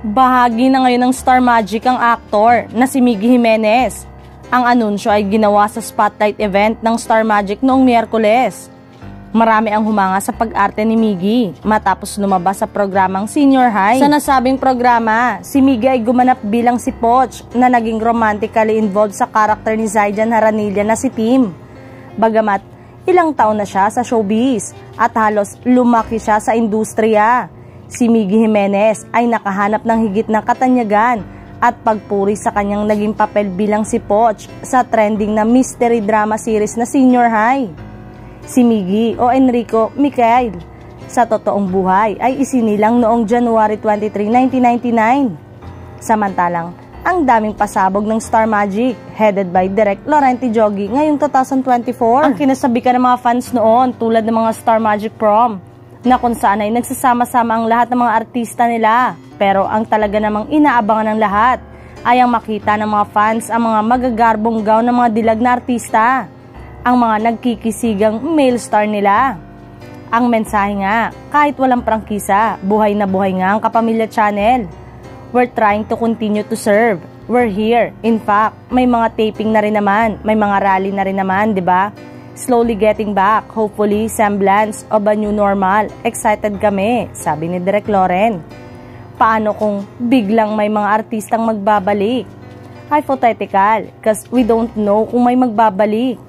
Bahagi na ngayon ng Star Magic ang aktor na si Miggy Jimenez. Ang anunsyo ay ginawa sa spotlight event ng Star Magic noong Miyerkules. Marami ang humanga sa pag-arte ni Miggy matapos lumabas sa programang Senior High. Sa nasabing programa, si Miggy ay gumanap bilang si Poch na naging romantically involved sa karakter ni Zaijan Haranilla na si Tim. Bagamat ilang taon na siya sa showbiz at halos lumaki siya sa industriya, si Miggy Jimenez ay nakahanap ng higit na katanyagan at pagpuri sa kanyang naging papel bilang si Poch sa trending na mystery drama series na Senior High. Si Miggy o Enrico Micael sa totoong buhay ay isinilang noong January 23, 1999. Samantalang, ang daming pasabog ng Star Magic headed by Direk Laurenti Joggi ngayong 2024. Ang kinasabikan ng mga fans noon tulad ng mga Star Magic Prom na kung saan ay nagsasama-sama ang lahat ng mga artista nila. Pero ang talaga namang inaabangan ng lahat ay ang makita ng mga fans ang mga magagarbong gown ng mga dilag na artista, ang mga nagkikisigang male star nila. Ang mensahe nga, kahit walang prangkisa, buhay na buhay nga ang Kapamilya Channel. We're trying to continue to serve. We're here. In fact, may mga taping na rin naman, may mga rally na rin naman, di ba? Slowly getting back, hopefully semblance of a new normal. Excited kami, sabi ni Direk Loren. Paano kung biglang may mga artistang magbabalik? Hypothetical, cause we don't know kung may magbabalik.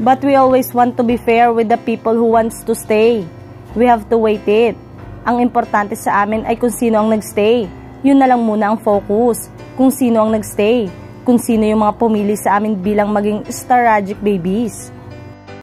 But we always want to be fair with the people who wants to stay. We have to wait it. Ang importante sa amin ay kung sino ang nagstay. Yun na lang muna ang focus. Kung sino ang nagstay. Kung sino yung mga pumili sa amin bilang maging Staragic babies.